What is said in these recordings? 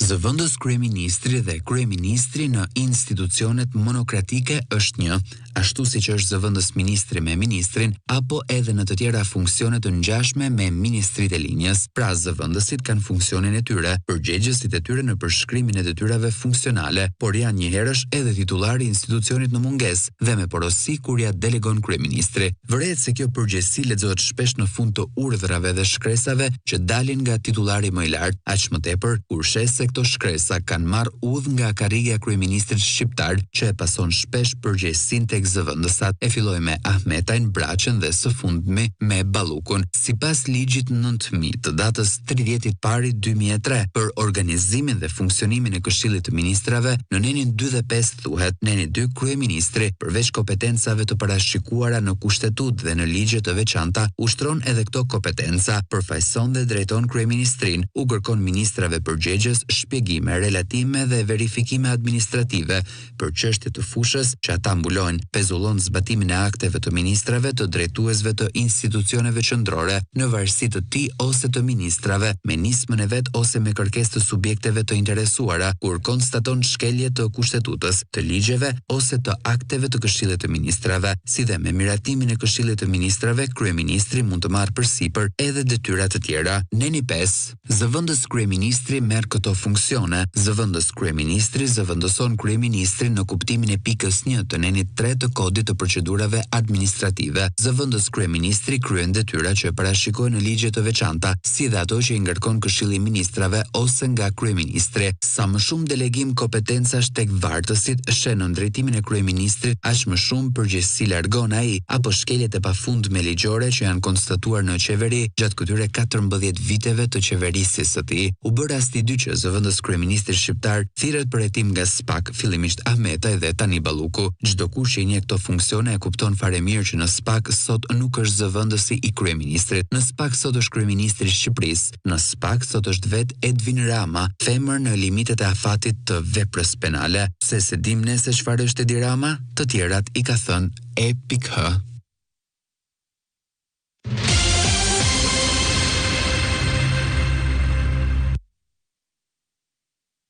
Zëvendës kryeministri dhe kryeministri në institucionet monokratike është një, ashtu siç është zëvendës ministri me ministrin, apo edhe në të tjera funksione të ngjashme me ministritë e linjës. Pra zëvendësit kanë funksionin e tyre, përgjegjësit e tyre në përshkrimin e detyrave funksionale, por janë njëherësh edhe titulari i institucionit në mungesë dhe me porosi kur ja delegon kryeministri. Vëret se kjo përgjegjësi lexohet shpesh në fund të urdhrave dhe shkresave që dalin nga titulari më i lartë, aq më tepër kur shes se këto shkresa kanë marrë udhë nga karriga e kryeministrit shqiptar, që e pason shpesh përgjegjësinë tek zëvendësat. E filloi me Ahmetajn, Braçën dhe së fundmi me Ballukun. Sipas ligjit 9000 të datës 30 pari 2003 për organizimin dhe funksionimin e Këshillit të Ministrave, në nenin 2 dhe 5 thuhet: neni 2 kryeministri, përveç kompetencave të parashikuara në kushtetut dhe në ligje të veçanta, ushtron edhe këto kompetenca, përfaqëson dhe drejton kryeministrin, u kërkon ministrave përgjegjës shpjegime, relatime dhe verifikime administrative për çështje të fushës që ata mbulojnë, pezullon zbatimin e akteve të ministrave, të drejtuesve të institucioneve qendrore, në varësi të tij ose të ministrave, me nismën e vet ose me kërkesë të subjekteve të interesuara, kur konstaton shkelje të kushtetutës, të ligjeve ose të akteve të Këshillit të Ministrave, si dhe me miratimin e Këshillit të Ministrave, kryeministri mund të marrë përsipër edhe detyra të tjera. Neni 5. Zëvendës kryeministri merr këto funksione. Zëvendës kryeministri zëvendëson kryeministrin në kuptimin e pikës 1 të nenit 3 të kodit të procedurave administrative. Zëvendës kryeministri kryen detyra që parashikohen në ligje të veçanta, si dhe ato që i ngarkon Këshilli i Ministrave ose nga kryeministri. Sa më shumë delegim kompetencash tek vartësit shën në drejtimin e kryeministrit, aq më shumë përgjegjësi largon ai, apo shkeljet e pafundme ligjore që janë konstatuar në qeveri gjatë këtyre 14 viteve të qeverisjes së tij. U bë rasti 2 që zëvendës kryeministri shqiptar thirret për hetim nga SPAK, fillimisht Ahmetaj dhe tani Balluku. Çdo kush që i njeh këto funksione e kupton fare mirë që në SPAK sot nuk është zëvendësi i kryeministrit. Në SPAK sot është kryeministri i Shqipërisë. Në SPAK sot është vetë Edvin Rama, femër në limitet e afatit të veprës penale. Se dim ne se çfarë është Edi Rama, të tjerat i ka thënë E.H.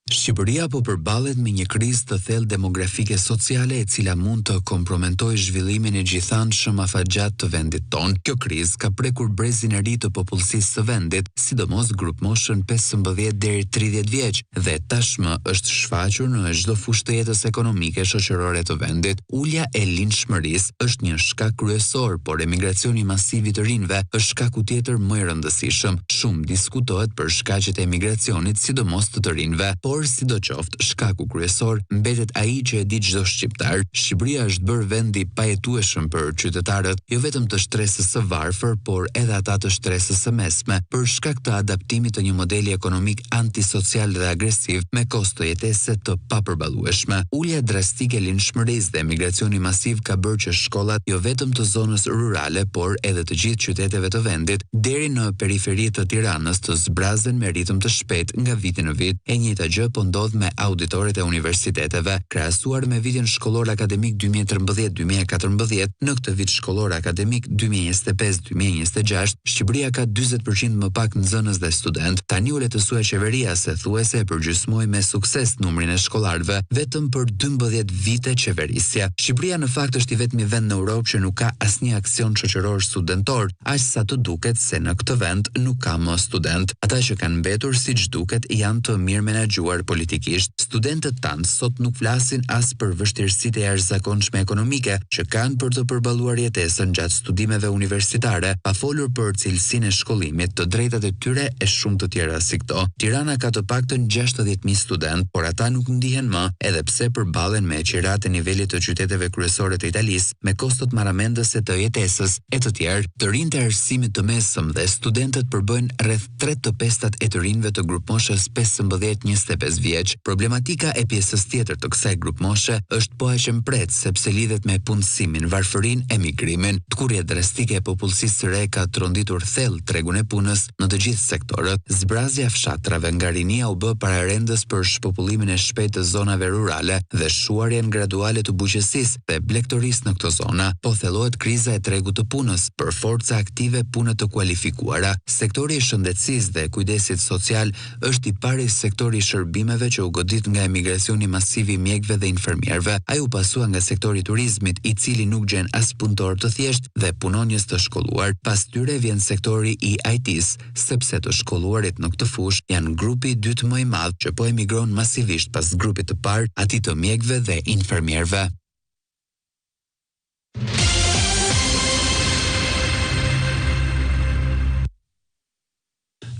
Shqipëria po përballet me një krizë të thellë demografike sociale e cila mund të kompromentojë zhvillimin e gjithanshëm afatgjat të vendit tonë. Kjo krizë ka prekur brezin e ri të popullsisë së vendit, sidomos grup moshën 15 deri 30 vjeç, dhe tashmë është shfaqur në çdo fushë të jetës ekonomike shoqërore të vendit. Ulja e linjshmërisë është një shkak kryesor, por emigracioni masiv i të rinjve është shkaku tjetër më i rëndësishëm. Shumë diskutohet për shkaqet e emigracionit, sidomos të rinjve, por sidoqoftë shkaku kryesor mbetet ai që e di çdo shqiptar. Shqipëria është bërë vend i pajetueshëm për qytetarët, jo vetëm të shtresës së varfër, por edhe ata të shtresës së mesme, për shkak të adaptimit të një modeli ekonomik antisocial dhe agresiv me kosto jetese të papërballueshme. Ulja drastike e linjshmërisë dhe emigracioni masiv ka bërë që shkollat jo vetëm të zonës rurale, por edhe të gjithë qyteteve të vendit, deri në periferi të Tiranës, të zbrazen me ritëm të shpejtë nga viti në vit. E njëjta gjë po ndodh me auditoret e universiteteve. Krahasuar me vitin shkollor akademik 2013-2014, në këtë vit shkollor akademik 2025-2026, Shqipëria ka 40% më pak nxënës dhe student. Tani u letësua qeveria se thuese e përgjysmoi me sukses numrin e shkollarëve vetëm për 12 vite qeverisje. Shqipëria në fakt është i vetmi vend në Europë që nuk ka asnjë aksion shoqëror studentor, aq sa të duket se në këtë vend nuk ka më student. Ata që kanë mbetur, siç duket, janë të mirë menaxhuar politikisht. Studentët tanë sot nuk flasin as për vështirësitë e jashtëzakonshme ekonomike që kanë për të përballuar jetesën gjatë studimeve universitare, pa folur për cilësinë e shkollimit, të drejtat e tyre e shumë të tjera si këto. Tirana ka të paktën 60.000 student, por ata nuk ndihen më, edhe pse përballen me qiratë e nivelit të qyteteve kryesore të Italisë, me kostot marramendëse të jetesës e të tjerë. Të rinjt e arsimit të mesëm dhe studentët përbëjnë rreth 3/5 e të rinjve të grupmoshës 15-25 vjeç. Problematika e pjesës tjetër të kësaj grup moshe është po aq e mpret sepse lidhet me punësimin, varfërinë, emigrimin. Tkurrja drastike e popullsisë së re ka tronditur thellë tregun e punës në të gjithë sektorët. Zbrazja e fshatrave nga rinia u bë pararendës për shpopullimin e shpejtë të zonave rurale dhe shuarjen graduale të buqësisë dhe blegtorisë në këto zona. Po thellohet kriza e tregut të punës për forca aktive punë të kualifikuara. Sektori i shëndetësisë dhe kujdesit social është i pari sektori i shërbimeve që u godit nga emigracioni masiv i mjekëve dhe infermierëve. Ai u pasua nga sektori i turizmit, i cili nuk gjen as punëtor të thjeshtë dhe punonjës të shkolluar. Pas tyre vjen sektori i IT-s, sepse të shkolluarit në këtë fushë janë grupi i dytë më i madh që po emigron masivisht pas grupit të parë, atij të mjekëve dhe infermierëve.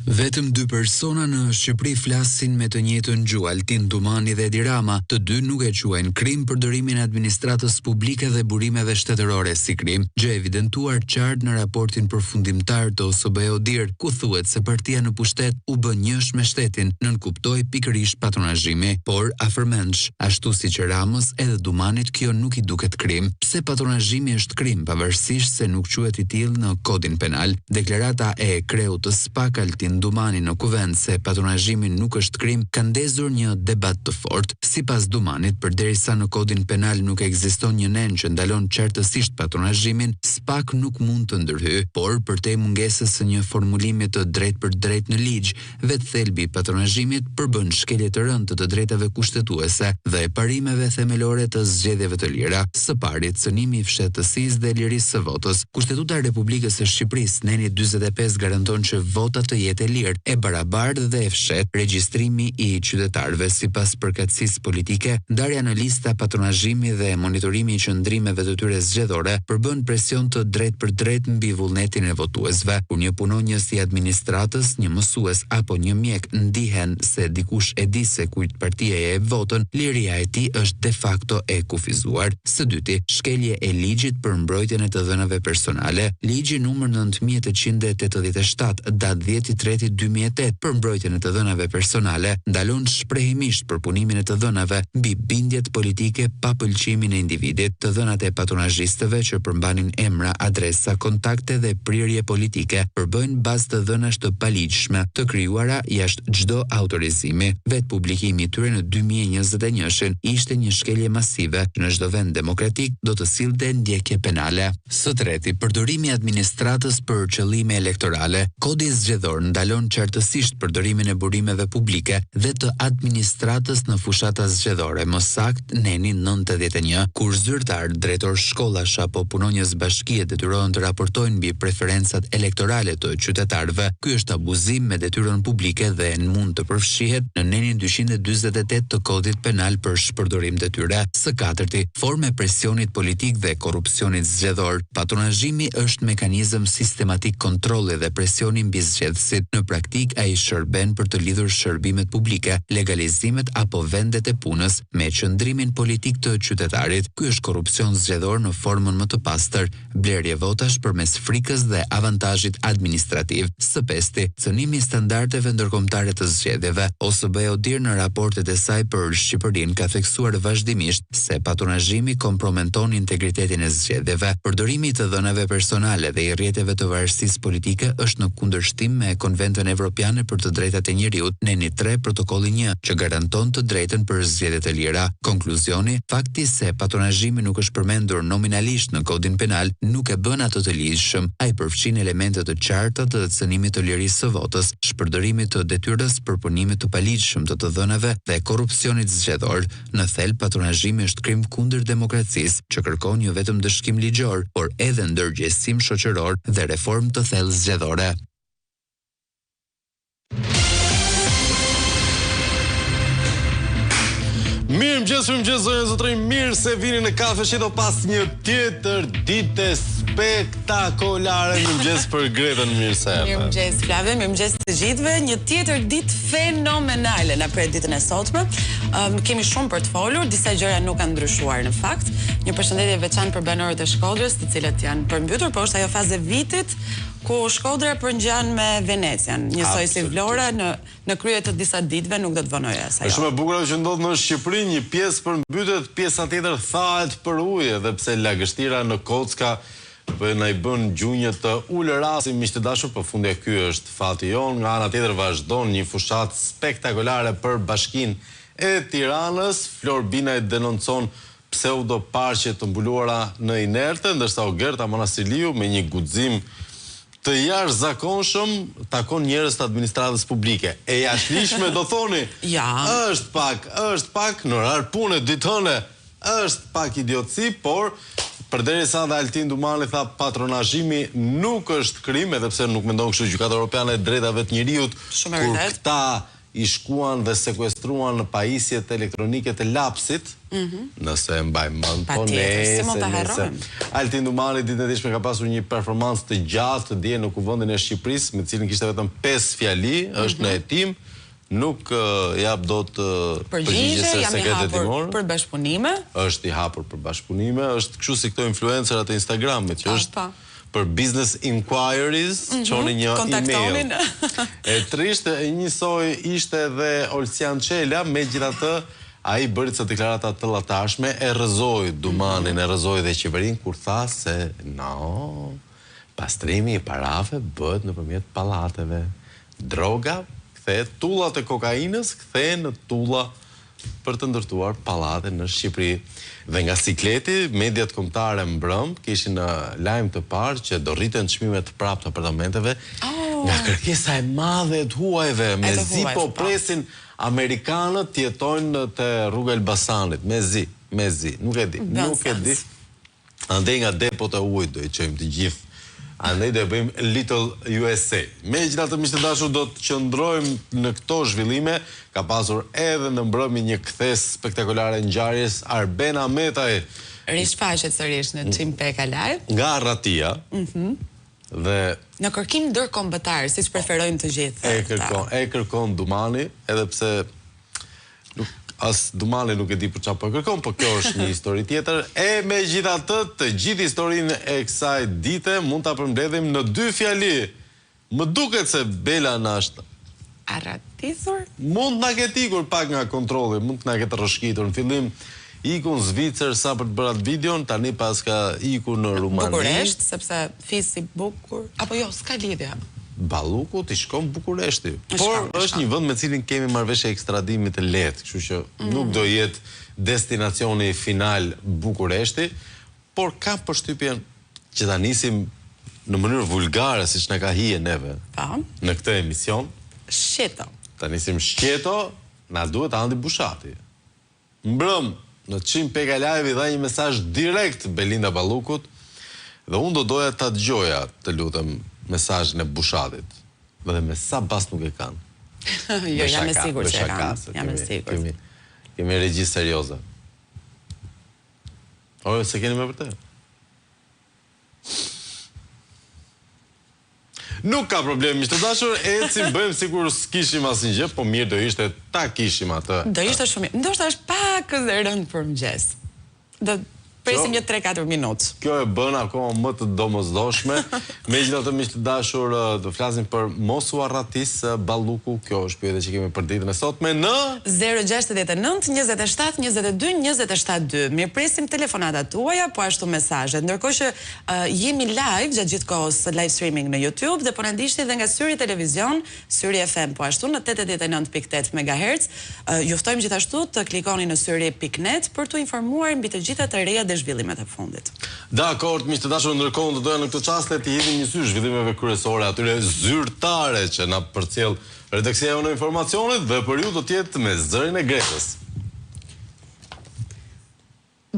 Vetëm 2 persona në Shqipëri flasin me të njëjtën gjuhë, Altin Dumani dhe Edi Rama. Të dy nuk e quajnë krim përdorimin e administratës publike dhe burimeve shtetërore si krim, gjë evidentuar qartë në raportin përfundimtar të OSBE-ODIR, ku thuhet se partia në pushtet u bë njësh me shtetin, nënkuptoi pikërisht patronazhimi, por afërmendsh, ashtu siç Ramës edhe Dumanit kjo nuk i duket krim. Pse patronazhimi është krim pavarësisht se nuk quhet i tillë në kodin penal? Deklarata e kreut të SPAK Altin Dumani në kuvent se patronazhimi nuk është krim ka ndezur një debat të fortë. Sipas Dumanit, përderisa në kodin penal nuk ekziston një nen që ndalon qartësisht patronazhimin, SPAK nuk mund të ndërhyjë, por përtej mungesës së një formulimi të drejtë për drejtë në ligj, vetë thelbi i patronazhimit përbën shkelje të rëndë të drejtave kushtetuese dhe parimeve themelore të zgjedhjeve të lira. Së pari, cënimi i fshehtësisë dhe lirisë së votës. Kushtetuta e Republikës së Shqipërisë, neni 45 garanton që vota të jetë lirë, e barabartë dhe e fshet, regjistrimi i qytetarëve sipas përkatësisë politike, ndarja në lista patronazhimi dhe monitorimi i qëndrimeve të tyre zgjedhore përbën presion të drejtë për drejtë mbi vullnetin e votuesve. Kur një punonjës i administratës, një mësues apo një mjek ndihen se dikush e di se kujt partia e jep votën, liria e tij është de facto e kufizuar. Së dyti, shkelje e ligjit për mbrojtjen e të dhënave personale. Ligji numër 9887, datë 10/3/2008 për mbrojtjen e të dhënave personale ndalon shprehimisht përpunimin e të dhënave mbi bindjet politike pa pëlqimin e individit. Të dhënat e patronazhistëve që përmbanin emra, adresa, kontakte dhe prirje politike përbëjnë bazë të dhënash të paligjshme, të krijuara jashtë çdo autorizimi. Vetë publikimi i tyre në 2021 ishte një shkelje masive që në çdo vend demokratik do të sillte ndjekje penale. Së treti, përdorimi i administratës për qëllime elektorale. Kodi zgjedhor ndalon qartësisht përdorimin e burimeve publike dhe të administratës në fushata zgjedhore, më saktë neni 91, kur zyrtar, drejtor shkollash apo punonjës bashkie detyrohen të raportojnë mbi preferencat elektorale të qytetarëve. Ky është abuzim me detyrën publike dhe mund të përfshihet në nenin 248 të kodit penal për shpërdorim detyre. Së katërti, formë e presionit politik dhe korrupsionit zgjedhor. Patronazhimi është mekanizëm sistematik kontrolli dhe presioni mbi zgjedhësit. Në praktik ai shërben për të lidhur shërbimet publike, legalizimet apo vendet e punës me qëndrimin politik të qytetarit. Ky është korrupsion zgjedhor në formën më të pastër, blerje votash përmes frikës dhe avantazhit administrativ. Së pesti, cënimi i standardeve ndërkombëtare të zgjedhjeve. OSBE-ODIR në raportet e saj për Shqipërinë ka theksuar vazhdimisht se patronazhimi komprometon integritetin e zgjedhjeve. Përdorimi i të dhënave personale dhe i rrjeteve të varësisë politike është në kundërshtim me Konventën Evropiane për të Drejtat e Njeriut, neni 3 protokolli 1, që garanton të drejtën për zgjedhje të lira. Konkluzioni, fakti se patronazhimi nuk është përmendur nominalisht në kodin penal nuk e bën atë të ligjshëm. Ai përfshin elemente të qarta të cënimit të lirisë së votës, shpërdorimit të detyrës për punimin të paligjshëm të dhënave dhe korrupsionit zgjedhor. Në thelb, patronazhimi është krim kundër demokracisë, që kërkon jo vetëm dëshkim ligjor, por edhe ndërgjegjësim shoqëror dhe reformë të thellë zgjedhore. Mirëmëngjes, zotërin, mirë se vini në kafe shito pas një tjetër dite spektakolare. Mirëmëngjes për Gretën, mirë se erdhe. Mirëmëngjes Flavë, mirëmëngjes të gjithëve. Një tjetër ditë fenomenale na pret ditën e sotme. Kemi shumë për të folur, disa gjëra nuk kanë ndryshuar në fakt. Një përshëndetje veçantë për banorët e Shkodrës, të cilët janë përmbytur, por është ajo fazë e vitit ku Shkodra përngjan me Venecian, njësoj si Vlora në krye të disa ditëve nuk do të vënojë asaj. Është shumë e bukur që ndodh në Shqipëri, një pjesë përmbytet, pjesa tjetër thahet për ujë, edhe pse lagështira në Kocka na i bën gjunjët të ulërasim, miq të dashur, por fundja ky është fati jon. Nga ana tjetër vazhdon një fushat spektakolare për Bashkinë e Tiranës. Flor Binaj denoncon pseudo parqe të mbuluara në inerte, ndërsa Ogerta Manasiliu me një guxim të jashtëzakonshëm takon njerëz të administratës publike. E jashtëligjshme do thoni, është pak në orar pune ditëne, është pak idiotësi, por përderisa dhe Altin Dumani tha patronazhimi nuk është krim, edhe pse nuk mendon kështu Gjykata Europiane e Drejtave të Njerëzit, kur këta i shkuan dhe sekuestruan në pajisjet elektronike të lapsit, nëse mbaj mend, po nëse Altin Dumani ditën e dishme ka pasur një performancë të gjatë të dje në Kuvendin e Shqipërisë, me cilin kishte vetëm 5 fjali, është në hetim, nuk jap dot përgjigje se sekretet dimor. Për bashkëpunime? Është i hapur për bashkëpunime, është kështu si këto influencerat e Instagramit, që është për business inquiries, çoni një email. E trishtë e njësoj ishte edhe Olsian Çela, megjithatë ai bëri ca deklarata të llatashme, e rrëzoi Dumanin, e rrëzoi dhe qeverinë kur tha se no, pastrimi i parave bëhet nëpërmjet pallateve. Droga tullat e kokainës kthehen në tulla për të ndërtuar pallate në Shqipëri. Dhe nga sikleti, mediat kombëtare mbrëm kishin në lajm të parë që do rriten çmimet të prapë të apartamenteve nga kërkesa e madhe e të huajve. Mezi po presin amerikanët të jetojnë te rruga Elbasanit. Mezi, nuk e di. Andaj nga depot e ujit do i çojmë të gjithë. Andaj do e bëjmë Little USA. Megjithatë, miq të dashur, do të qëndrojmë në këto zhvillime. Ka pasur edhe në mbrëmje një kthes spektakolare ngjarjes Arben Ahmetaj. Rishfaqet sërish në Çim Peka Live. Nga Arratia. Dhe në kërkim ndërkombëtar, siç preferojnë të gjithë. E kërkon Dumani, edhe pse as Dumani nuk e di për çfarë po kërkon, por kjo është një histori tjetër. E megjithatë, të gjithë historinë e kësaj dite mund ta përmbledhim në 2 fjali. Më duket se Bela na është arratisur. Mund na ketë ikur pak nga kontrolli, mund të na ketë rrëshqitur. Në fillim iku në Zvicër sa për të bërë atë videon, tani pas ka ikur në Rumani. Bukuresht, sepse fisi bukur. Apo jo, s'ka lidhje. Balluku t'i shkon Bukureshti. Por është një vend me cilin kemi marrëveshje ekstradimit të lehtë, kështu që nuk do jetë destinacioni final Bukureshti, por ka përshtypjen që ta nisim në mënyrë vulgare, siç na ka hije neve në këtë emision. Shqeto. Ta nisim shqeto, na duhet Andi Bushati. Mbrëm në Çim Peka Live i dha një mesazh direkt Belinda Ballukut dhe unë do doja ta dëgjoja, të lutem, mesazhin e Bushatit. Dhe me sa bas nuk e kanë. Jo, jam e sigurt që e kanë. Jam e sigurt. Kemi regji serioze. O, se keni me vërtet? Nuk ka problem, miq të dashur, ecim, bëjmë sikur s'kishim asnjë, po mirë do ishte ta kishim atë. Do ishte shumë mirë. Ndoshta është pak rënd për mëngjes. Do presim një 3-4 minutë. Kjo e bën akoma më të domosdoshme. Megjithatë, miq të dashur, do flasim për mos u arratis Balluku. Kjo është pyetja që kemi për ditën e sotme në 069 27 22 272. Mirpresim telefonatat tuaja, po ashtu mesazhet. Ndërkohë që jemi live gjatë gjithë kohës live streaming në YouTube dhe po na ndiqni edhe nga Syri Televizion, Syri FM, po ashtu në 89.8 MHz. Ju ftojmë gjithashtu të klikoni në syri.net për të informuar mbi të gjitha të reja dhe zhvillimet e fundit. Dakor, miq të dashur, ndërkohë do doja në këtë çast të hedhim një sy zhvillimeve kryesore atyre zyrtare që na përcjell redaksia jonë e informacionit dhe për ju do të jetë me zërin e Gretës.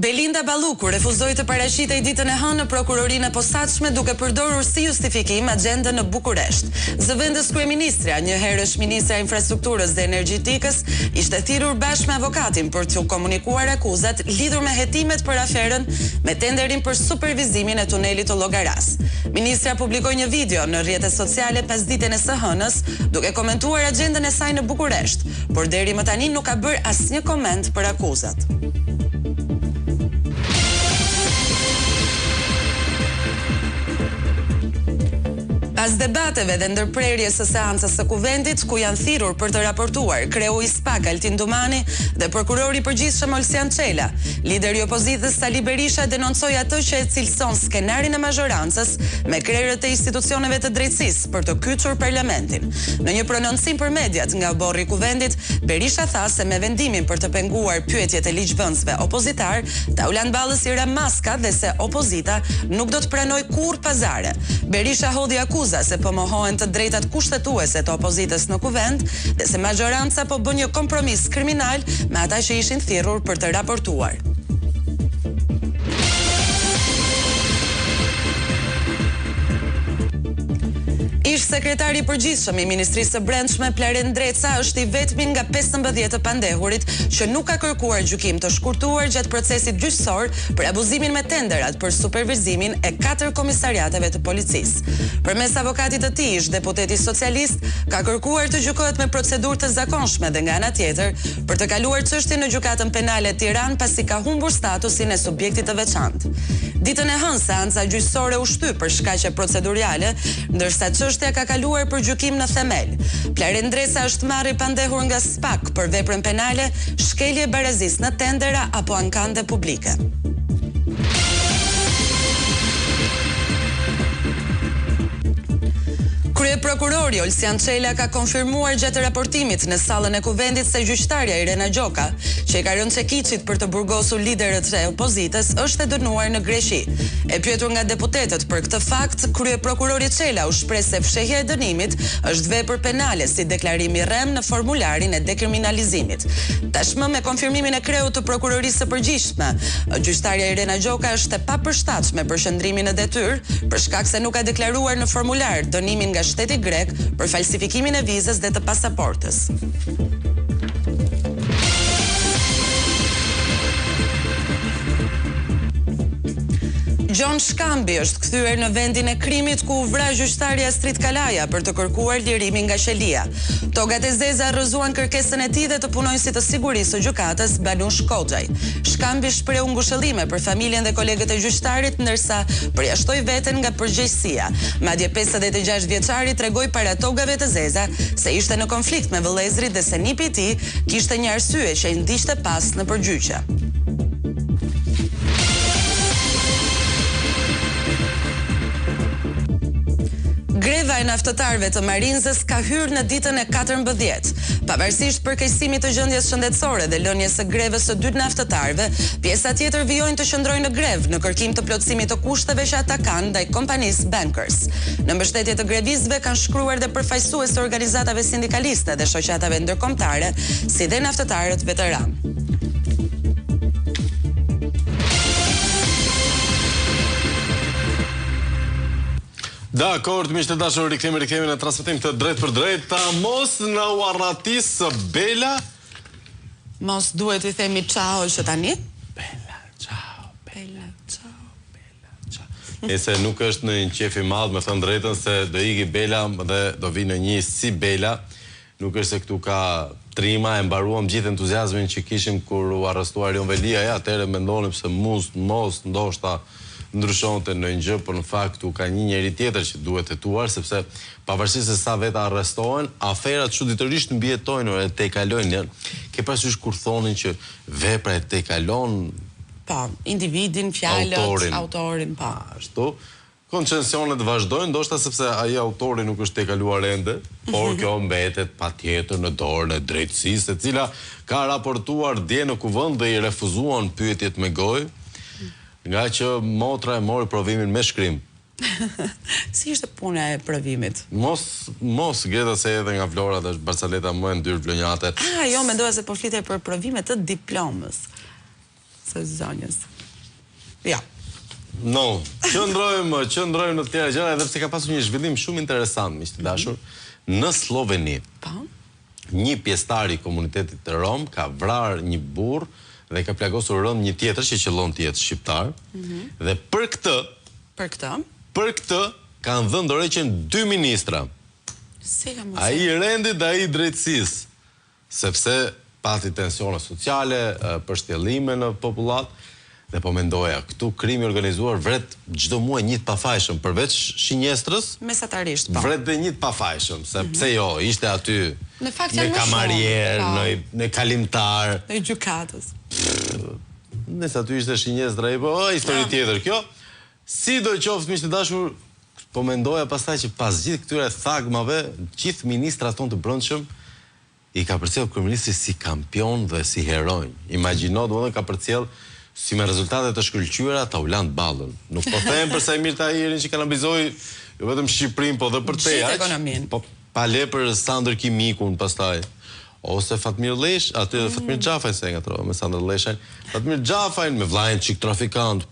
Belinda Balluku refuzoi të paraqitej ditën e hënë në prokurorinë e posaçme duke përdorur si justifikim agjendën në Bukuresht. Zëvendës kryeministra, një herësh ministra e infrastrukturës dhe energjetikës, ishte thirrur bashkë me avokatin për të komunikuar akuzat lidhur me hetimet për aferën me tenderin për supervizimin e tunelit të Llogaras. Ministra publikoi një video në rrjetet sociale pas ditën e së hënës, duke komentuar agjendën e saj në Bukuresht, por deri më tani nuk ka bërë asnjë koment për akuzat. Pas debateve dhe ndërprerjes së seancës së kuvendit, ku janë thirrur për të raportuar kreu i SPAK Altin Dumani dhe prokurori i përgjithshëm Olsian Çela, lideri i opozitës Sali Berisha denoncoi atë që e cilëson skenarin e mazhorancës me krerët e institucioneve të drejtësisë për të kyçur parlamentin. Në një prononcim për mediat nga borri i kuvendit, Berisha tha se me vendimin për të penguar pyetjet e ligjvënësve opozitar, ta u lanë ballës i Ramaska dhe se opozita nuk do të pranoj kurrë pazare. Berisha hodhi akuza se po mohohen të drejtat kushtetuese të opozitës në kuvend dhe se mazhoranca po bën një kompromis kriminal me ata që ishin thirrur për të raportuar. Ish sekretari i përgjithshëm i Ministrisë së Brendshme Plaren Dreca është i vetmi nga 15 të pandehurit që nuk ka kërkuar gjykim të shkurtuar gjatë procesit gjyqësor për abuzimin me tenderat për supervizimin e 4 komisariateve të policisë. Përmes avokatit të tij, ish deputeti socialist ka kërkuar të gjykohet me procedurë të zakonshme dhe nga ana tjetër për të kaluar çështjen në gjykatën penale Tiranë pasi ka humbur statusin e subjektit të veçantë. Ditën e hënë seanca gjyqësore u shtyp për shkaqe procedurale, ndërsa çështja ka kaluar për gjykim në themel. Plaren Dreca është marrë i pandehur nga SPAK për veprën penale, shkelje barazisë në tendera apo ankande publike. Kryeprokurori Olsian Çela ka konfirmuar gjatë raportimit në sallën e kuvendit se gjyqtarja Irena Gjoka, që i ka rënë çekiçit për të burgosur liderët e opozitës, është e dënuar në Greqi. E pyetur nga deputetët për këtë fakt, kryeprokurori Çela u shpreh se fshehja e dënimit është vepër penale si deklarimi rrem në formularin e dekriminalizimit. Tashmë me konfirmimin e kreut të prokurorisë së përgjithshme, gjyqtarja Irena Gjoka është e papërshtatshme për shëndrimin në detyrë për shkak se nuk ka deklaruar në formular dënimin nga shteti grek për falsifikimin e vizës dhe të pasaportës. Gjon Shkambi është kthyer në vendin e krimit ku u vra gjyqtarja Astrid Kalaja për të kërkuar lirimin nga Shelia. Togat e zeza rrëzuan kërkesën e tij dhe të punonjësit të sigurisë së gjykatës Banush Koxhaj. Shkambi shpreh ngushëllime për familjen dhe kolegët e gjyqtarit, ndërsa përjashtoi veten nga përgjegjësia. Madje 56 vjeçari tregoi para togave të zeza se ishte në konflikt me vëllezrit dhe se nipi i tij kishte një arsye që i ndiqte pas në përgjyqje. Greva e naftëtarëve të Marinzës ka hyrë në ditën e 14. Pavarësisht përkeqësimit të gjendjes shëndetësore dhe lënies së grevës së 2 naftëtarëve, pjesa tjetër vijojnë të qëndrojnë në grevë në kërkim të plotësimit të kushteve që ata kanë ndaj kompanisë Bankers. Në mbështetje të grevistëve kanë shkruar dhe përfaqësues të organizatave sindikaliste dhe shoqatave ndërkombëtare, si dhe naftëtarët veteranë. Dakord, miqtë e dashur, rikthehemi në transmetim të drejt për drejt. Ta mos na u arratisë Bela. Mos duhet i themi ciao që tani? Bela, ciao, Bela, ciao, Bela, ciao. E se nuk është në një qef i madh, me thënë drejtën, se do iki Bela dhe do vi në një si Bela. Nuk është se këtu ka trima, e mbaruam gjithë entuziazmin që kishim kur u arrestuar Jon Velia, atëherë mendonim se mos ndoshta ndryshonte në një gjë, por në fakt këtu ka një njeri tjetër që duhet hetuar, sepse pavarësisht se sa veta arrestohen, aferat çuditërisht mbijetojnë e tejkalojnë. Ke parasysh kur thonin që vepra e tejkalon individin, fjalët, autorin, ashtu. Koncesionet vazhdojnë, ndoshta sepse ai autori nuk është tejkaluar ende, por kjo mbetet patjetër në dorën e drejtësisë, e cila ka raportuar dje në kuvend dhe i refuzuan pyetjet me gojë, nga që motra e mori provimin me shkrim. Si ishte puna e provimit? Mos Greta se edhe nga Vlora dhe Barsaleta më e ndyrë vlonjate. Jo, mendoja se po flitej për provimet të diplomës së zonjës. Ja. No, qëndrojmë në të tjera gjëra, edhe pse ka pasur një zhvillim shumë interesant, miqtë dashur, në Sloveni. Një pjesëtar i komunitetit të Rom ka vrarë një burr dhe ka plagosur rënd një tjetër që qëllon të jetë shqiptar, dhe për këtë kanë dhënë dorëheqjen 2 ministra. Ai i rendit dhe ai i drejtësisë, sepse pati tensione sociale, përshtjellime në popullat, Dhe po mendoja, këtu krimi organizuar vret çdo muaj një të pafajshëm, përveç shinjestrës, mesatarisht, po. Vret dhe një të pafajshëm, se pse jo, ishte aty në fakt në kamarier, në kalimtar, në gjykatës. Nëse aty ishte shinjestra, po histori tjetër kjo. Si do qoftë miq të dashur, po mendoja pastaj që pas gjithë këtyre thagmave, gjithë ministrat tonë të brendshëm i ka përcjell kryeministri si kampion dhe si heronj. Imagjino, domethënë ka përcjell si me rezultate të shkëlqyera ta ulant ballën. Nuk po them për sa i mirë ta Irin që kanalizoi jo vetëm Shqipërinë, po dhe për te aq. Po pa le për Sandër Kimikun pastaj. Ose Fatmir Lesh, aty Fatmir Xhafaj se ngatrova me Sandër Leshën. Fatmir Xhafaj me vllajën çik trafikant.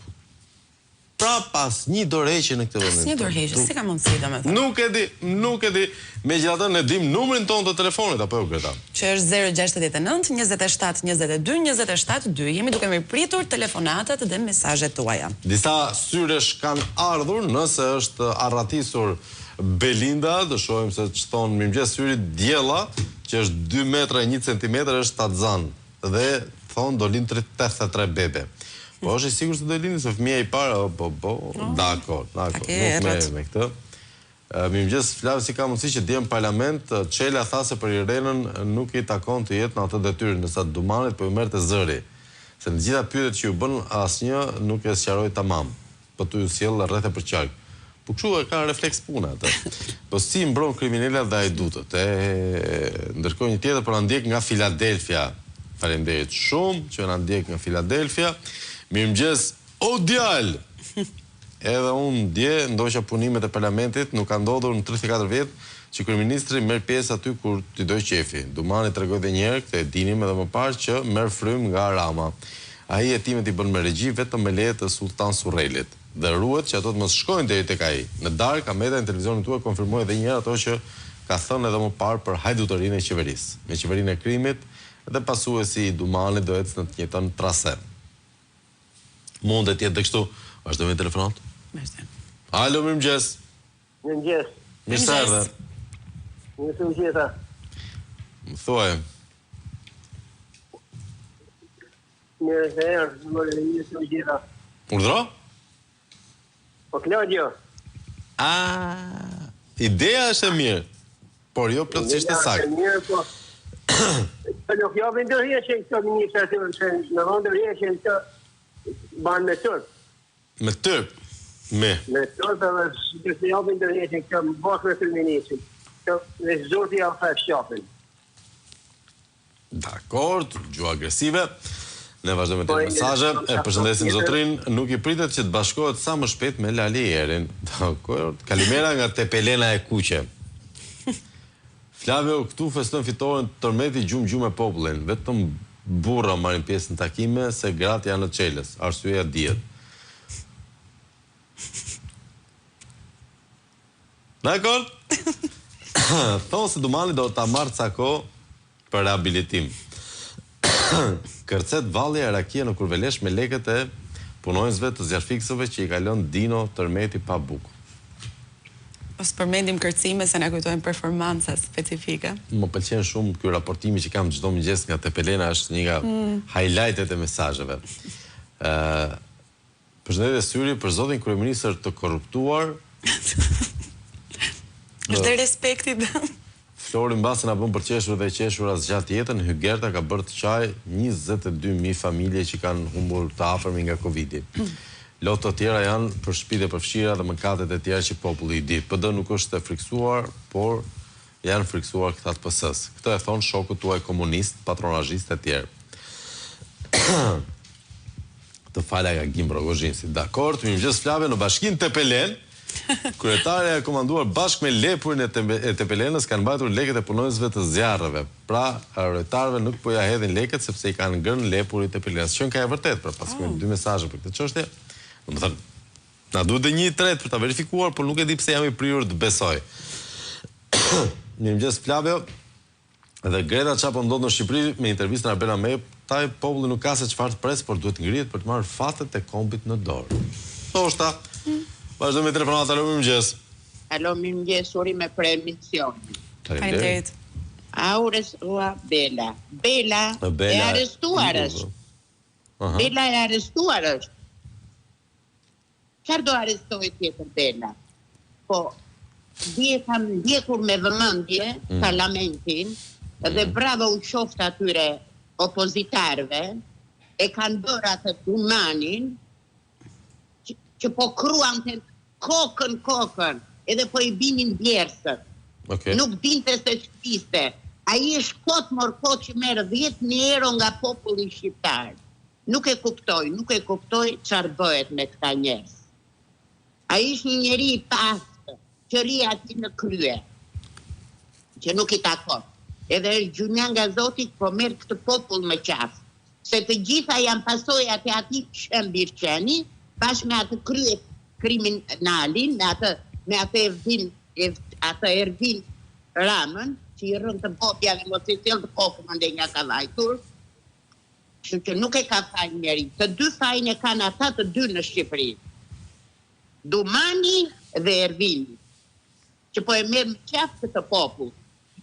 Pra pas një dorëheqje në këtë vend. Një dorëheqje, si ka mundësi domethënë? Nuk e di. Megjithatë ne dim numrin tonë të telefonit apo jo Greta? Që është 069 27 22 27 2. Jemi duke mirëpritur telefonatat dhe mesazhet tuaja. Disa syresh kanë ardhur, nëse është arratisur Belinda, do shohim se ç'thon mirëmëngjes syri Djella, që është 2 metra e 1 centimetër, është Tatzan dhe thon do lind 83 bebe. Po është i sigurt se do lindi se fëmia i parë, dakor, nuk merrem me këtë. Mirëmëngjes Flav, si ka mundësi që dje në parlament Çela tha se për Irenën nuk i takon të jetë në atë detyrë, ndërsa Dumanit po i merrte zëri. Se në gjitha pyetjet që ju bën asnjë nuk e sqaroi tamam. Po tu ju sjell rreth e përqark. Po kështu e ka refleks puna atë. Po si mbron kriminalet dhe ajdutët. Ndërkohë një tjetër po na ndjek nga Filadelfia. Faleminderit shumë që na ndjek nga Filadelfia. Mirëmëngjes, o djal! Edhe unë dje ndoqja punimet e parlamentit, nuk ka ndodhur në 34 vjet që kryeministri merr pjesë aty kur t'i doj qefi. Dumani tregoi edhe një herë, këtë e dinim edhe më parë, që merr frym nga Rama. Ai hetimet i bën me regji vetëm me leje të Sultan Surrelit dhe ruhet që ato të mos shkojnë deri tek ai. Në darkë Ameda në televizionin tuaj konfirmoi edhe një herë ato që ka thënë edhe më parë për hajdutërinë e qeverisë. Me qeverinë e krimit dhe pasuesi i Dumanit do ecë në të njëjtën trase. Mund të jetë dhe kështu. Vazhdojmë me telefonat. Alo, mirëmëngjes. Mirëmëngjes. Mirëserdhje. Mirëmëngjes. Më thuaj. Mirëmëngjes. Urdhro? Po Claudio. Ideja është e mirë, por jo plotësisht e saktë. Mirë, po. Nuk japin ndërhyrje këto ministra që në ndërhyrje që banë me tërp. Me tërp? Me tërp edhe që japin ndërhyrje që më bashkë me kryeministrin. Në zoti ja fa shqapin. Dakor, gjuhë agresive. Ne vazhdojmë me të mesazhe. E përshëndesim zotrin, nuk i pritet që të bashkohet sa më shpejt me Lali Erin. Dakor, kalimera nga Tepelena e Kuqe. Flavio, këtu feston fitoren tërmeti gjumë e popullin. Vetëm burra marrin pjesë në takime se gratë janë në Çelës. Arsyeja dihet. Dakor? Thonë se Dumani do ta marrë ca kohë për rehabilitim. Kërcet valli e rakia në Kurvelesh me lekët e punonjësve të zjarfiksëve që i kalon Dino Tërmeti pa bukë. Ose përmendim kërcime se na kujtojnë performanca specifike. Më pëlqen shumë ky raportimi që kam çdo mëngjes nga Tepelena, është një nga highlightet e mesazheve. Përshëndetje Syri, për zotin kryeministër të korruptuar. Është dhe respekti. Flori mbasi na bën për qeshur dhe qeshura zgjat jetën, Hygerta ka bërë të qaj 22.000 familje që kanë humbur të afërmi nga Covidi. Loto të tjera janë për shtëpitë e përfshira dhe mëkatet e tjera që populli i di. PD nuk është e friksuar, por janë friksuar këta të PS-s. Këtë e thon shokut tuaj komunist, patronazhist e tjerë. Të falja nga Gim Rogozhinsi. Dakor, mirëmëngjes Flavia, në bashkinë Tepelen, kryetarja e komanduar bashkë me lepurin e Tepelenës kanë mbajtur lekët e punonjësve të zjarreve. Pra, kryetarëve nuk po ja hedhin lekët sepse i kanë ngrënë lepurit e Tepelenës. Që ka e vërtet, pra pas kemi dy mesazhe për këtë çështje. Domethënë, na duhet dhe një i tretë për ta verifikuar, por nuk e di pse jam i prirur të besoj. Mirëmëngjes Flavio. Dhe Greta çapo ndodh në Shqipëri me intervistën e Arbena Mej, taj populli nuk ka se çfarë të pres, por duhet ngrihet për të marrë fatet e kombit në dorë. Thoshta. Vazhdojmë me telefonat. Alo, mirëmëngjes. Alo, mirëmëngjes, uri me preemision. Faleminderit. Aures ua Bela. Bela e arrestuar është. Bela e arrestuar është. Çfarë do arrestoj tjetër Bela? Po, kam ndjekur me vëmendje parlamentin dhe bravo u qoftë atyre opozitarëve, e kanë bërë atë humanin që po kruan të kokën, edhe po i binin bjerësët. Nuk dinte se ç'kishte. Ai është kot që merr 10.000 euro nga populli shqiptar. Nuk e kuptoj çfarë bëhet me këta njerëz. Ai është një njeri i pastër, që ri aty në krye, që nuk i takon. Edhe gjunja nga Zoti po merr këtë popull me qafë. Se të gjitha janë pasojat e atij Shëmbirçeni, bashkë me atë krye kriminalin, me atë Ervin Ramën, që i rënë të botja dhe mos i sjell të kokën ndaj nga ka vajtur. Kështu që nuk e ka fajin njeri. Të dy fajin e kanë ata të dy në Shqipëri. Dumani dhe Ervini, që po e merr me qafë këtë popull.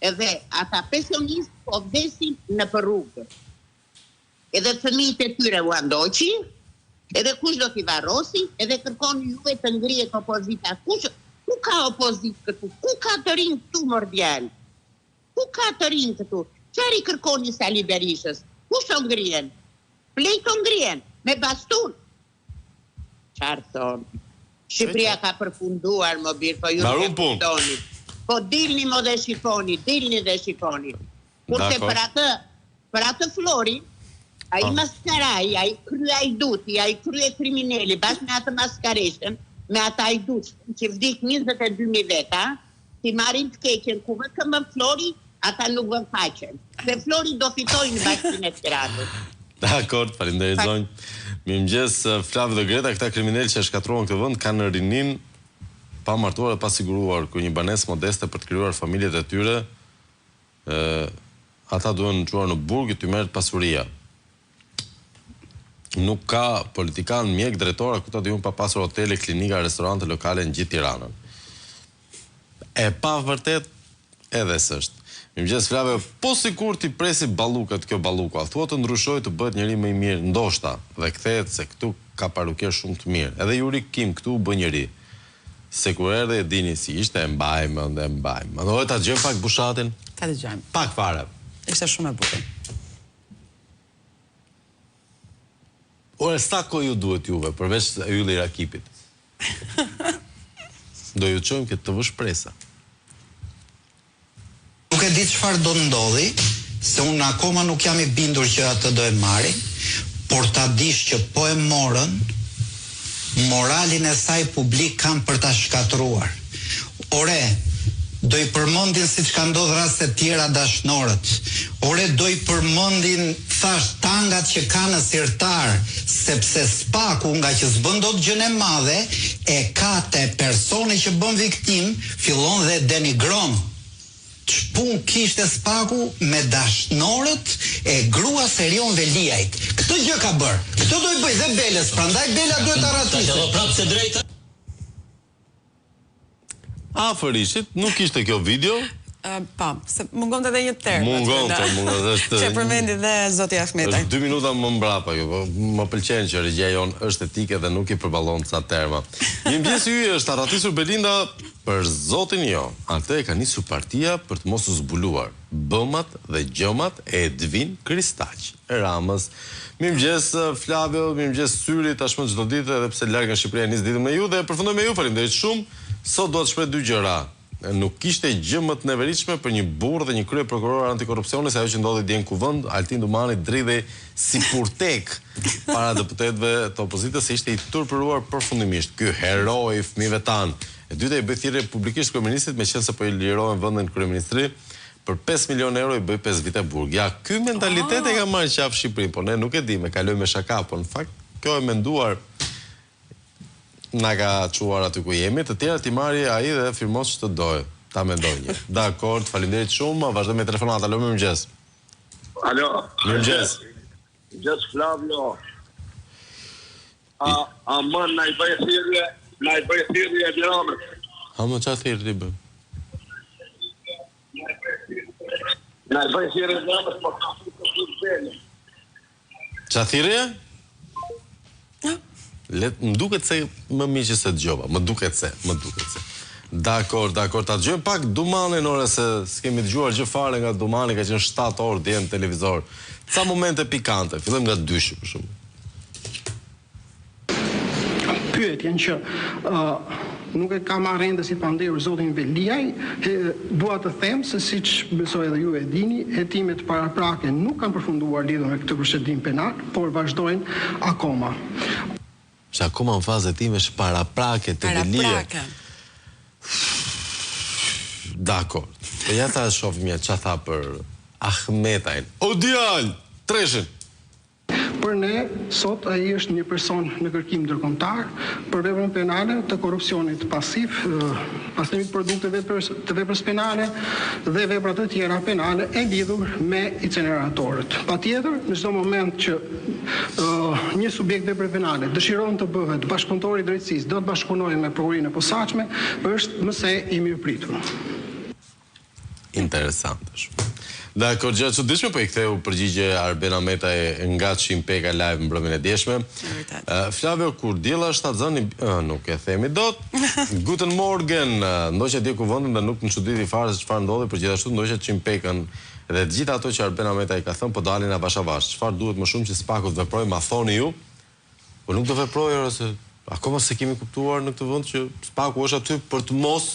Edhe ata pensionistë po vdesin në rrugë. Edhe fëmijët e tyre u andoqi, edhe kush do t'i varrosi, edhe kërkon juve të ngrihet opozita. Ku ka opozitë këtu? Ku ka të rinj këtu mordial? Ku ka të rinj këtu? Çfarë i kërkoni Sali Berishës? Kush o ngrihen? Plejto ngrihen me bastun. Çfarë thonë? Shqipëria ka përfunduar, më birë, po ju nuk e kuptoni. Po dilni mo dhe shikoni, Kurse për atë Flori, ai maskaraj, ai krye ajduti, ai krye kriminali, bashkë me atë maskareshën, me atë ajdut që vdik 22.000 veta, ti marrin të keqen ku vë këmbë Flori, ata nuk vën faqen. Se Flori do fitoj në Bashkinë e Tiranës. Dakor, faleminderit zonjë. Mirëmëngjes, Flavio dhe Greta, këta kriminalë që shkatruan këtë vend kanë rinin pa martuar e pa siguruar, ku një banesë modeste për të krijuar familjet e tyre, ata duhen çuar në burg të merret pasuria. Nuk ka politikan, mjek, drejtora, ku ta diun pa pasur hotele, klinika, restorante, lokale në gjithë Tiranën. E pa vërtet edhe s'është. Mirëmëngjes Flavio, po sikur ti presi ballukët kjo balluku, a thua të ndryshoj të bëhet njëri më i mirë, ndoshta, dhe kthehet se këtu ka paruker shumë të mirë. Edhe Juri Kim këtu bë njëri. Se kur erdhe e dini si ishte, e mbajmë. Do ta dëgjojmë pak bushatin? Ta dëgjojmë. Pak fare. Ishte shumë e bukur. Ore, sa kohë ju duhet juve, përveç ylli i Rakipit? Do ju çojmë këtë të vëshpresa. Nuk e di çfarë do ndodhi, se unë akoma nuk jam i bindur që atë do e marrin, por ta dish që po e morën, moralin e saj publik kanë për ta shkatruar. Ore, do i përmendin siç ka ndodhur raste tjera dashnorët. Ore, do i përmendin thash tangat që kanë në sirtar, sepse Spaku nga që s'bën dot gjën e madhe, e ka te personi që bën viktim, fillon dhe denigron. Ç'pun kishte Spaku me dashnorët e gruas e Rion Veliajt. Këtë gjë ka bërë. Këtë do i bëj dhe Belës, prandaj Bela duhet ta ratisë. Afër ishit, nuk ishte kjo video. Po, se mungonte edhe një term. Mungonte, është. Që përmendi dhe zoti Ahmetaj. Është 2 minuta më mbrapa ju, më pëlqen që regjia jon është etike dhe nuk i përballon ca terma. Mirëmëngjes ju, është arratisur Belinda për zotin jo. Atë e ka nisur partia për të mos u zbuluar bëmat dhe gjëmat e Edvin Kristaq, Ramës. Mirëmëngjes Flavio, mirëmëngjes Syri, tashmë çdo ditë edhe pse larg nga Shqipëria nis ditën me ju dhe përfundoj me ju. Faleminderit shumë. Sot do të shpreh 2 gjëra. Nuk kishte gjë më të neveritshme për një burr dhe një kryeprokuror antikorrupsioni se ajo që ndodhi dje në Kuvend, Altin Dumani dridhej si purtek para deputetëve të opozitës se ishte i turpëruar përfundimisht. Ky hero i fëmijëve tan. E dyta i bëi thirrje publikisht kryeministrit, meqense po i lirohen vendin kryeministri, për 5 milion euro i bëi 5 vite burg. Ja, ky mentalitet e ka marrë qafë Shqipërinë, po ne nuk e dimë, kalojmë me shaka, po në fakt kjo e menduar na ka çuar aty ku jemi, të tjera ti marri ai dhe firmos ç'të dojë, ta mendoj një. Dakor, faleminderit shumë, vazhdojmë me telefonat. Alo, mirëmëngjes. Alo. Mirëmëngjes. Mirëmëngjes Flavio. A më na i bëj thirrje e Ramës. Ha më çfarë thirrje bën? Na i bëj thirrje e Ramës po ka futur. Çfarë thirrje? Më duket se më mirë që se dëgjova, më duket se. Dakor, ta dëgjojmë pak Dumanin, ore se s'kemi dëgjuar gjë fare nga Dumani, ka qenë 7 orë dje në televizor. Ca momente pikante, fillojmë nga dyshi për shembull. Pyetjen që nuk e kam arrende si panderur zotin Veliaj, dua të them se siç besoj edhe ju e dini, hetimet paraprake nuk kanë përfunduar lidhur me këtë procedim penal, por vazhdojnë akoma. Që akoma në fazë hetimesh paraprake të Veliaj. Dakor. Po ja ta shohim çfarë tha për Ahmetajn. O djalë, treshin. Për ne, sot ai është një person në kërkim ndërkombëtar për veprën penale të korrupsionit pasiv, pastimit produkteve të veprës penale dhe vepra të tjera penale e lidhur me incineratorët. Patjetër, në çdo moment që një subjekt vepre penale dëshiron të bëhet bashkëpunëtor i drejtësisë, do të bashkëpunojë me prokurorinë e posaçme, është mëse i mirëpritur. Interesante shumë. Dakor, gjatë çuditshme, po I ktheu përgjigje Arben Ahmetaj nga Çimpeka live mbrëmjen e djeshme. Flavio, kur diella shtatzoni, nuk e themi dot. Guten Morgen, ndoshta di ku vendem dhe nuk më çuditi fare se çfarë ndodhi, por gjithashtu ndoshta Çimpekën dhe të gjitha ato që Arben Ahmetaj ka thënë po dalin avash avash. Çfarë duhet më shumë që Spaku të veprojë, ma thoni ju. Po nuk do veprojë ose akoma se kemi kuptuar në këtë vend që Spaku është aty për të mos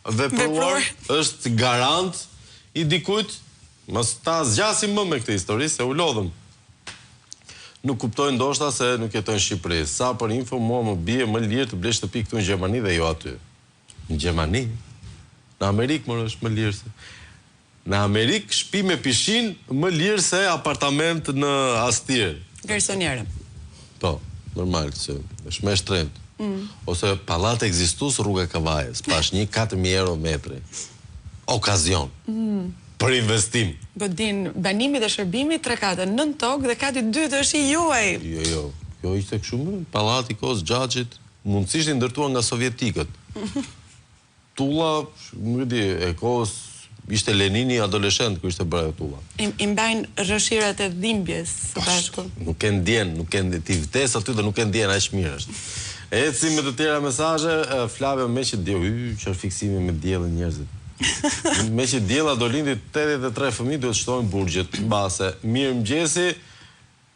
vepruar, është garant I dikujt. Mos ta zgjasim më me këtë histori se u lodhëm. Nuk kuptojnë ndoshta se nuk jetojnë në Shqipëri. Sa për info, mua më bie më lirë të blesh shtëpi këtu në Gjermani dhe jo aty. Në Gjermani? Në Amerikë më është më lirë se. Në Amerikë shtëpi me pishin më lirë se apartament në Astir. Garsonjere. Po, normal që është më shtrenjtë. Ose pallat ekzistus rruga Kavajës, pash 4.000 euro metri. Okazion. Për investim. Godin, banimi dhe shërbimi 3 katë, 9 tokë dhe kati 2 është I juaj. Jo. Kjo ishte kështu më, pallati Kos Xhaxhit, mundësisht I ndërtuar nga sovjetikët. Tulla, nuk e di, e kohës ishte Lenini adoleshent kur ishte bërë tulla. I mbajnë rrëshirat e dhimbjes së bashku. Nuk e ndjen, ti vdes aty dhe nuk e ndjen aq mirë është. Ecim me të tjera mesazhe, Flavio me që diell, çfarë fiksimi me diellin njerëzit. Me që diella do lindi 83 fëmijë duhet shtojnë burgjet mbase. Mirëmëngjesi.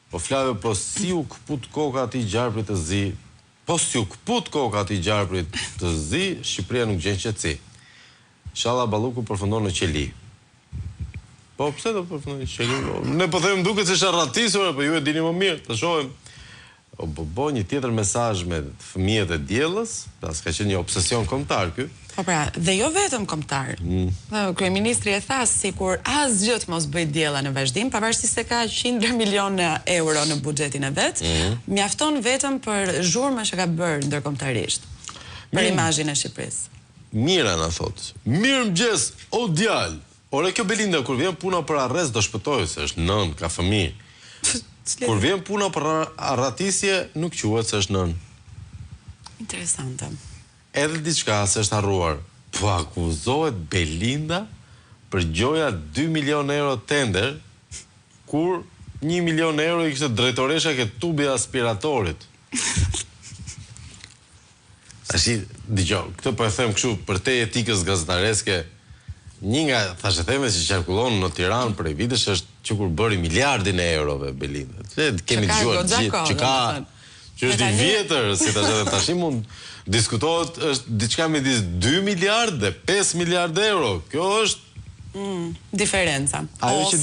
Po Flavio, po si u kput koka atij gjarprit të zi. Shqipëria nuk gjen qetësi. Inshallah Balluku përfundon në qeli. Po pse do përfundon në qeli? Ne po them duket se është arratisur, po ju e dini më mirë, të shohim. Po një tjetër mesazh me fëmijët e diellës, s'ka qenë një obsesion kombëtar ky. Po pra, dhe jo vetëm kombëtar. Kryeministri e tha sikur asgjë të mos bëj diella në vazhdim, pavarësisht se ka 100 miliona euro në buxhetin e vet, mjafton vetëm për zhurmën që ka bërë ndërkombëtarisht për imazhin e Shqipërisë. Mira na thot. Mirëmëngjes, o djalë. Ore kjo Belinda kur vjen puna për arrest do shpëtojë se është nën, ka fëmijë. Kur vjen puna për arratisje nuk quhet se është nën. Interesante. Edhe diçka se është harruar. Po akuzohet Belinda për gjoja 2 milion euro tender, kur 1 milion euro I kishte drejtoresha ke tubi aspiratorit. Dgjoj, këtë po e them kështu për te etikës gazetareske. Një nga thashethemet që qarkullon në Tiranë prej vitesh është që kur bëri miliardin e eurove Belinda. Kemi dëgjuar gjithë që është I vjetër, si tash mund diskutohet është diçka midis 2 miliard dhe 5 miliard euro. Kjo është diferenca. Ose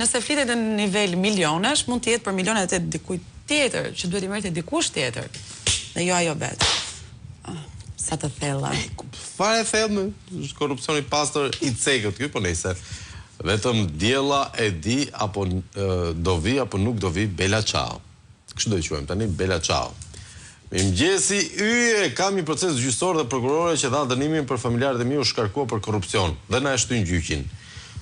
nëse flitet në nivel milionash, mund të jetë për milionat e dikujt tjetër, që duhet I merrte dikush tjetër. Dhe jo ajo vetë. Sa të thella. Fare thellë, është korrupsion I pastër I cekët ky, po nejse. Vetëm diella e di apo do vi apo nuk do vi Bela Ciao. Kështu do I quajmë tani Bela Ciao. Mirëmëngjesi, kam një proces gjyqësor dhe prokurore që dha dënimin për familjarët e mi u shkarkua për korrupsion dhe na e shtyn gjyqin.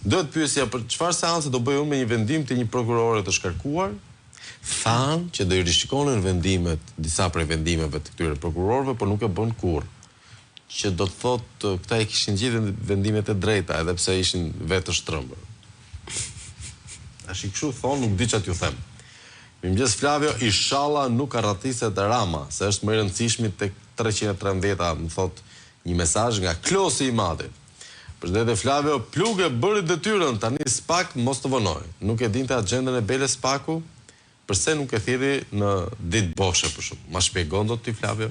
Duhet pyesja për çfarë seance do bëj unë me një vendim të një prokurore të shkarkuar? Thanë që do I rishikonin vendimet, disa prej vendimeve të këtyre prokurorëve, por nuk e bën kurrë. Që do të thotë këta I kishin gjithë vendimet e drejta, edhe pse ishin vetë shtrëmbër. Tash I kështu thonë, nuk di çat ju them. Mirëmëngjes Flavio, inshallah nuk arratiset Rama, se është më i rëndësishmi tek 313-a, më thot një mesazh nga Klosi i Madhi. Përshëndetje Flavio, Pluge bëri detyrën, tani SPAK mos të vonoj. Nuk e dinte agjendën e Belës SPAK-u, përse nuk e thirri në ditë boshe për shumë. Ma shpjegon do ty Flavio?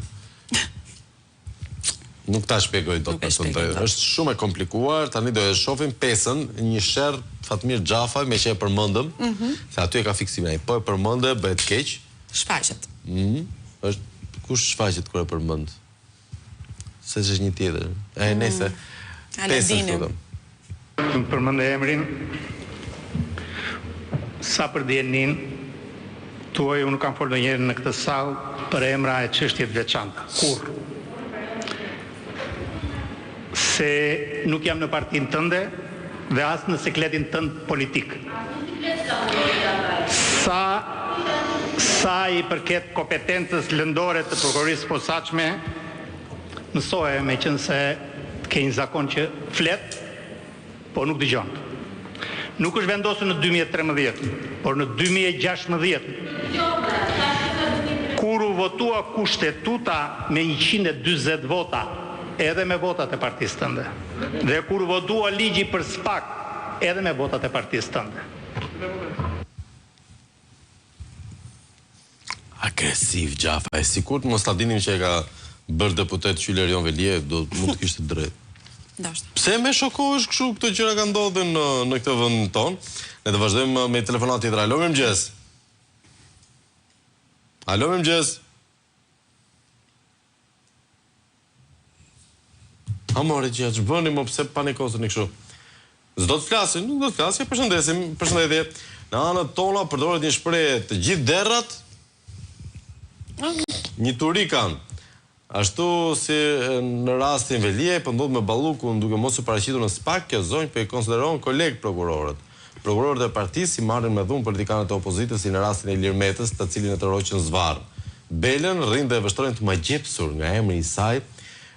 Nuk ta shpjegoj do të drejtë. Është shumë e komplikuar, tani do e shohim pesën, një sherr Fatmir Xhafaj me që e përmendëm, se aty e ka fiksimin ai. Po e përmendë bëhet keq. Shfaqet. Është kush shfaqet kur e përmend? Se është një tjetër. Nëse pesën. Më përmendë emrin. Sa për dielnin, tuaj unë kam folur ndonjëherë në këtë sallë për emra e çështje të veçanta. Kur? Se nuk jam në partinë tënde dhe as në sekletin tënd politik. Sa i përket kompetencës lëndore të prokurorisë posaçme, mësoje me qenë se ke një zakon që flet, po nuk dëgjon. Nuk është vendosur në 2013, por në 2016. Kur u votua kushtetuta me 140 vota, edhe me votat e partisë tënde. Dhe kur votua ligji për SPAK, edhe me votat e partisë tënde. Agresiv Gjafa, e sigurt mos ta dinim që e ka bërë deputet Qyler Jon Velije, do mund të kishte drejt. Pse me shokohesh kështu, këto gjëra kanë ndodhur në këtë vend ton? Ne do vazhdojmë me telefonat tjetër. Alo, mirëmëngjes. Alo, mirëmëngjes. Amore që që bëni më pse panikosën i kështu. S'do të flasin, nuk do të flasin, përshëndetje. Në anët tona përdoret një shprehje të gjithë derrat, një turi kanë. Ashtu si në rastin Velije, për ndodhë me Ballukun duke mos u paraqitur në SPAK, kjo zonjë për i konsideron kolegë prokurorët. Prokurorët e partisë si marrin me dhunë politikanët e opozitës si në rastin e Ilir Metës, të cilin e të roqën zvarë. Belën rrinë dhe vështrojnë të magjepsur nga emri i saj,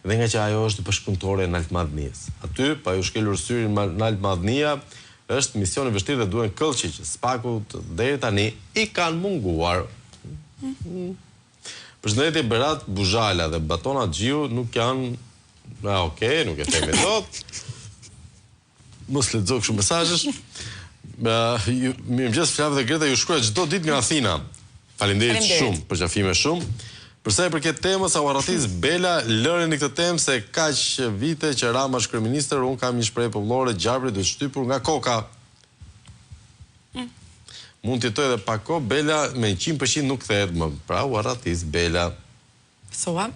dhe nga që ajo është bashkëpunëtore e Nalt Madhnijes. Aty, pa ju shkelur syrin Nalt Madhnia, është mision i vështirë dhe duhen këllqi që SPAK-ut deri tani i kanë munguar. Përshëndetje Berat Buzhala dhe Batona Gjiu nuk janë... nuk e themi dot. Mos lexo kështu mesazhesh. Mirëmëngjes Flavio dhe Greta, ju shkruaj çdo ditë nga Athina. Faleminderit shumë për qafime shumë. Përsa e përket temës, a u arratis Bela lërin në këtë temë se kaq vite që Rama është kryeministër, unë kam një shprehje popullore, gjarpri duhet shtypur nga koka. Mund të jetoj edhe pa kohë, Bela me 100% nuk kthehet më. Pra u arratis Bela. Thua?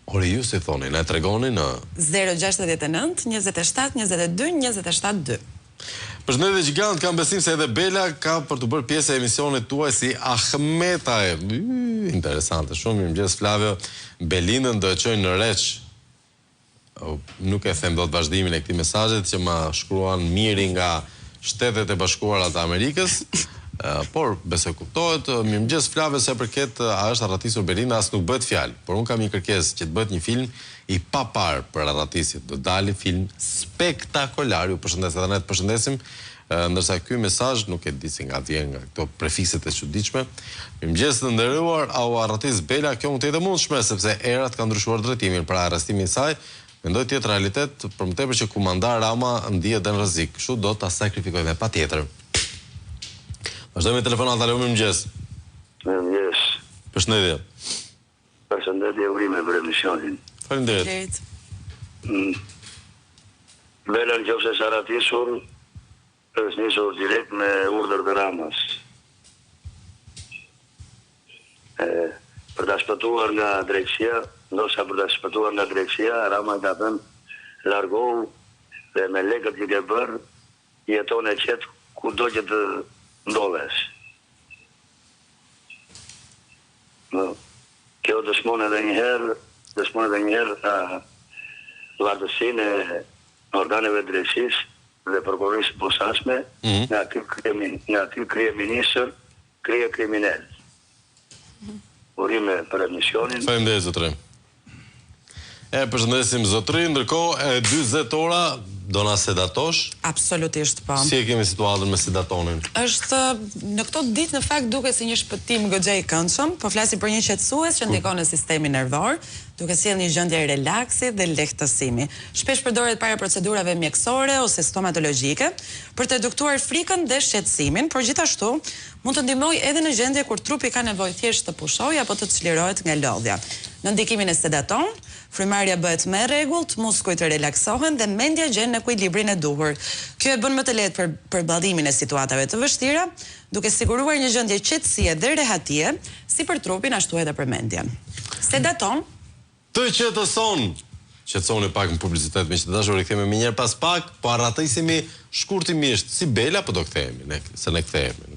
Ore ju si thoni, na e tregoni në 069 27 22 27 2. Përshëndetje gjigant, kam besim se edhe Bela ka për të bërë pjesë e emisionit tuaj si Ahmetae. Interesante, shumë mirëmëngjes Flavio. Belindën do e çojnë në Reç. Nuk e them dot vazhdimin e këtij mesazhet që ma shkruan miri nga Shtetet e Bashkuara të Amerikës, por besoj kuptohet. Mirëmëngjes Flavio, se përket a është arratisur Belinda, as nuk bëhet fjalë, por unë kam një kërkesë që të bëhet një film i papar për arratisit. Do dali film spektakolar. Ju përshëndes edhe ne të përshëndesim, ndërsa ky mesazh nuk e di si nga vjen nga këto prefikset e çuditshme. Mirëmëngjes të nderuar, a u arratis Bela? Kjo mund të jetë mundshme sepse erat kanë ndryshuar drejtimin për arrestimin e saj. Mendoj të jetë realitet, për më tepër që kumandar Rama ndihet në rrezik, kështu do ta sakrifikojmë patjetër. Vazhdojmë me telefonat. Alo, mirëmëngjes. Mirëmëngjes. Përshëndetje. Përshëndetje, urime për emisionin. Faleminderit. Bela nëse është arratisur, është nisur direkt me urdhër të Ramas. Për ta shpëtuar nga drejtësia, ndoshta për ta shpëtuar nga drejtësia, Rama ka thënë largohu dhe me lekët që ke bërë, jeton e qetë kudo që të ndodhesh. Kjo dëshmon edhe njëherë lartësinë e organeve drejtësisë dhe prokurorisë posaçme nga ky kryeministër, krye kriminal. Urime për emisionin. Faleminderit zotëri. Përshëndesim zotëri, ndërkohë 40 ora Do na sedatosh? Absolutisht po. Si e kemi situatën me sedatonin? Është në këto ditë në fakt duket si një shpëtim goxha i këndshëm, po flasi për një qetësues që ndikon në sistemin nervor, duke sjellë një gjendje relaksi dhe lehtësimi. Shpesh përdoret para procedurave mjekësore ose stomatologjike për të eduktuar frikën dhe shqetësimin, por gjithashtu mund të ndihmojë edhe në gjendje kur trupi ka nevojë thjesht të pushojë apo të çlirohet nga lodhja. Në ndikimin e sedaton, frymarrja bëhet me rregullt, muskujt relaksohen dhe mendja gjen ekuilibrin e duhur. Kjo e bën më të lehtë për përballëmimin e situatave të vështira, duke siguruar një gjendje qetësie dhe rehatie, si për trupin ashtu edhe për mendjen. Sedaton të qetëson. Qetësoni pak në publicitet, me që të dashur, rikthehemi më njëherë pas pak, po arratësimi shkurtimisht si Bela, po do kthehemi, se ne kthehemi.